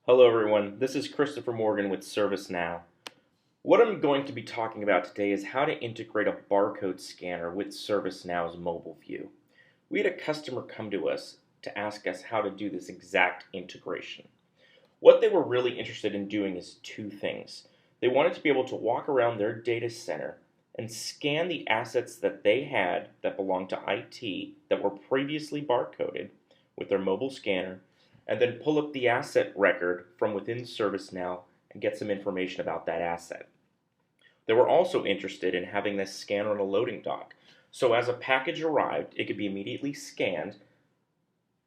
Hello everyone, this is Christopher Morgan with ServiceNow. What I'm going to be talking about today is how to integrate a barcode scanner with ServiceNow's mobile view. We had a customer come to us to ask us how to do this exact integration. What they were really interested in doing is two things. They wanted to be able to walk around their data center and scan the assets that they had that belonged to IT that were previously barcoded with their mobile scanner, and then pull up the asset record from within ServiceNow and get some information about that asset. They were also interested in having this scanner on a loading dock. So as a package arrived, it could be immediately scanned,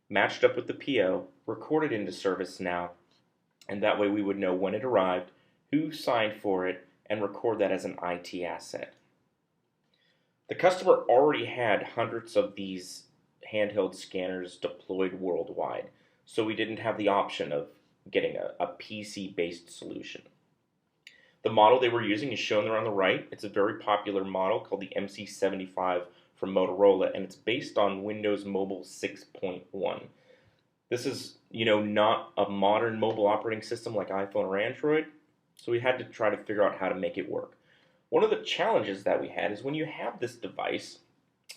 matched up with the PO, recorded into ServiceNow, and that way we would know when it arrived, who signed for it, and record that as an IT asset. The customer already had hundreds of these handheld scanners deployed worldwide, so we didn't have the option of getting a PC-based solution. The model they were using is shown there on the right. It's a very popular model called the MC75 from Motorola, and it's based on Windows Mobile 6.1. This is, not a modern mobile operating system like iPhone or Android, so we had to try to figure out how to make it work. One of the challenges that we had is when you have this device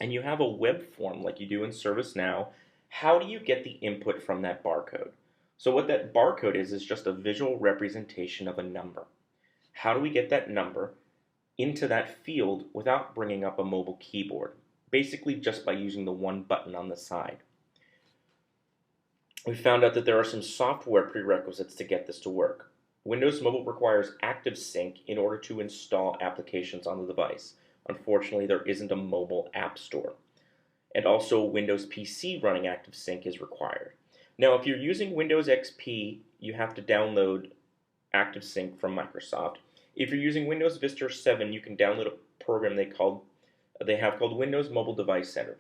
and you have a web form like you do in ServiceNow, how do you get the input from that barcode? So what that barcode is just a visual representation of a number. How do we get that number into that field without bringing up a mobile keyboard? Basically just by using the one button on the side. We found out that there are some software prerequisites to get this to work. Windows Mobile requires ActiveSync in order to install applications on the device. Unfortunately, there isn't a mobile app store. And also Windows PC running ActiveSync is required. Now, if you're using Windows XP, you have to download ActiveSync from Microsoft. If you're using Windows Vista 7, you can download a program they have called Windows Mobile Device Center.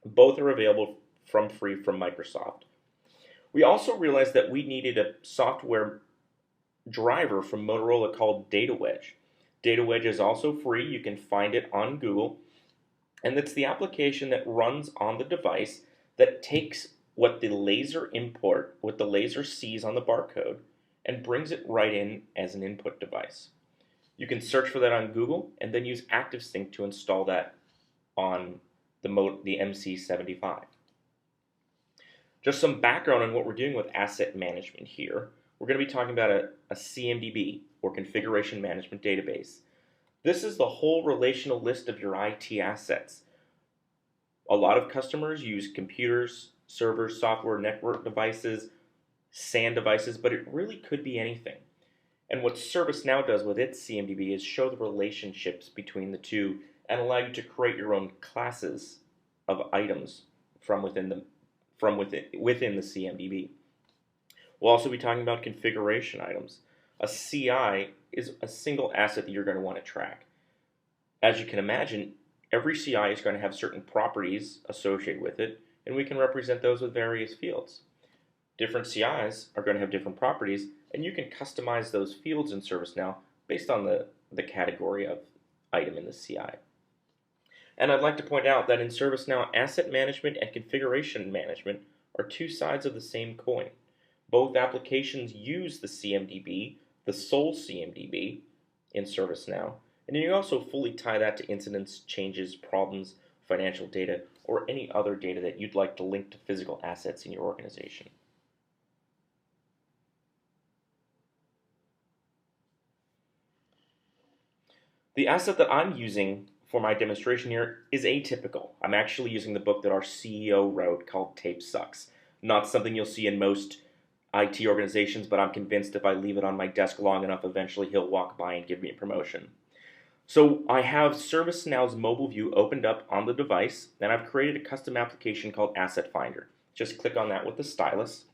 Both are available from free from Microsoft. We also realized that we needed a software driver from Motorola called DataWedge. DataWedge is also free. You can find it on Google. And it's the application that runs on the device that takes what the laser sees on the barcode and brings it right in as an input device. You can search for that on Google and then use ActiveSync to install that on the MC75. Just some background on what we're doing with asset management here. We're going to be talking about a CMDB, or Configuration Management Database. This is the whole relational list of your IT assets. A lot of customers use computers, servers, software, network devices, SAN devices, but it really could be anything. And what ServiceNow does with its CMDB is show the relationships between the two and allow you to create your own classes of items from within the CMDB. We'll also be talking about configuration items. A CI is a single asset that you're going to want to track. As you can imagine, every CI is going to have certain properties associated with it, and we can represent those with various fields. Different CIs are going to have different properties, and you can customize those fields in ServiceNow based on the category of item in the CI. And I'd like to point out that in ServiceNow, asset management and configuration management are two sides of the same coin. Both applications use the CMDB, the sole CMDB, in ServiceNow, and you can also fully tie that to incidents, changes, problems, financial data, or any other data that you'd like to link to physical assets in your organization. The asset that I'm using for my demonstration here is atypical. I'm actually using the book that our CEO wrote called Tape Sucks. Not something you'll see in most IT organizations, but I'm convinced if I leave it on my desk long enough, eventually he'll walk by and give me a promotion. So I have ServiceNow's mobile view opened up on the device, and I've created a custom application called Asset Finder. Just click on that with the stylus.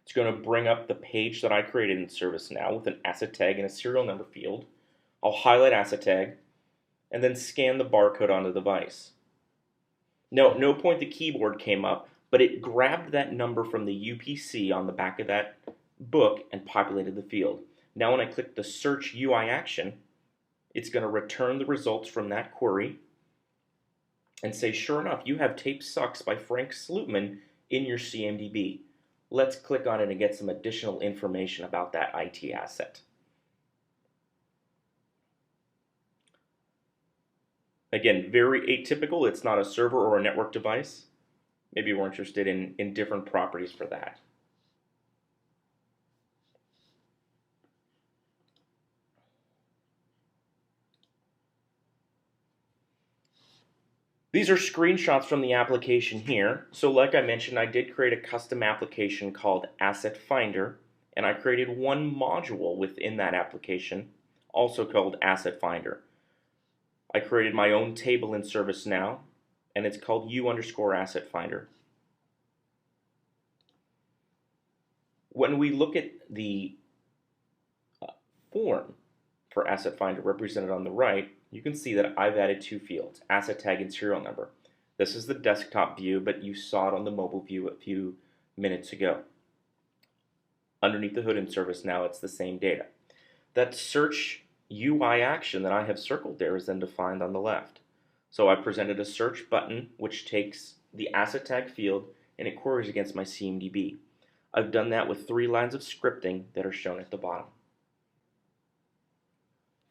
It's going to bring up the page that I created in ServiceNow with an asset tag and a serial number field. I'll highlight asset tag, and then scan the barcode on the device. Now, at no point the keyboard came up, but it grabbed that number from the UPC on the back of that book and populated the field. Now when I click the Search UI action, it's going to return the results from that query and say, sure enough, you have Tape Sucks by Frank Slootman in your CMDB. Let's click on it and get some additional information about that IT asset. Again, very atypical. It's not a server or a network device. Maybe we're interested in different properties for that. These are screenshots from the application here. So like I mentioned, I did create a custom application called Asset Finder, and I created one module within that application, also called Asset Finder. I created my own table in ServiceNow, and it's called U_Asset Finder. When we look at the form for Asset Finder represented on the right, you can see that I've added two fields, asset tag and serial number. This is the desktop view, but you saw it on the mobile view a few minutes ago. Underneath the hood in ServiceNow, it's the same data. That search UI action that I have circled there is then defined on the left. So I presented a search button which takes the asset tag field and it queries against my CMDB. I've done that with 3 lines of scripting that are shown at the bottom.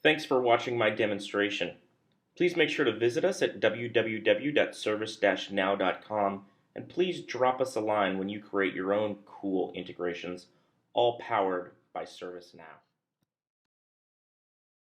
Thanks for watching my demonstration. Please make sure to visit us at www.service-now.com and please drop us a line when you create your own cool integrations, all powered by ServiceNow.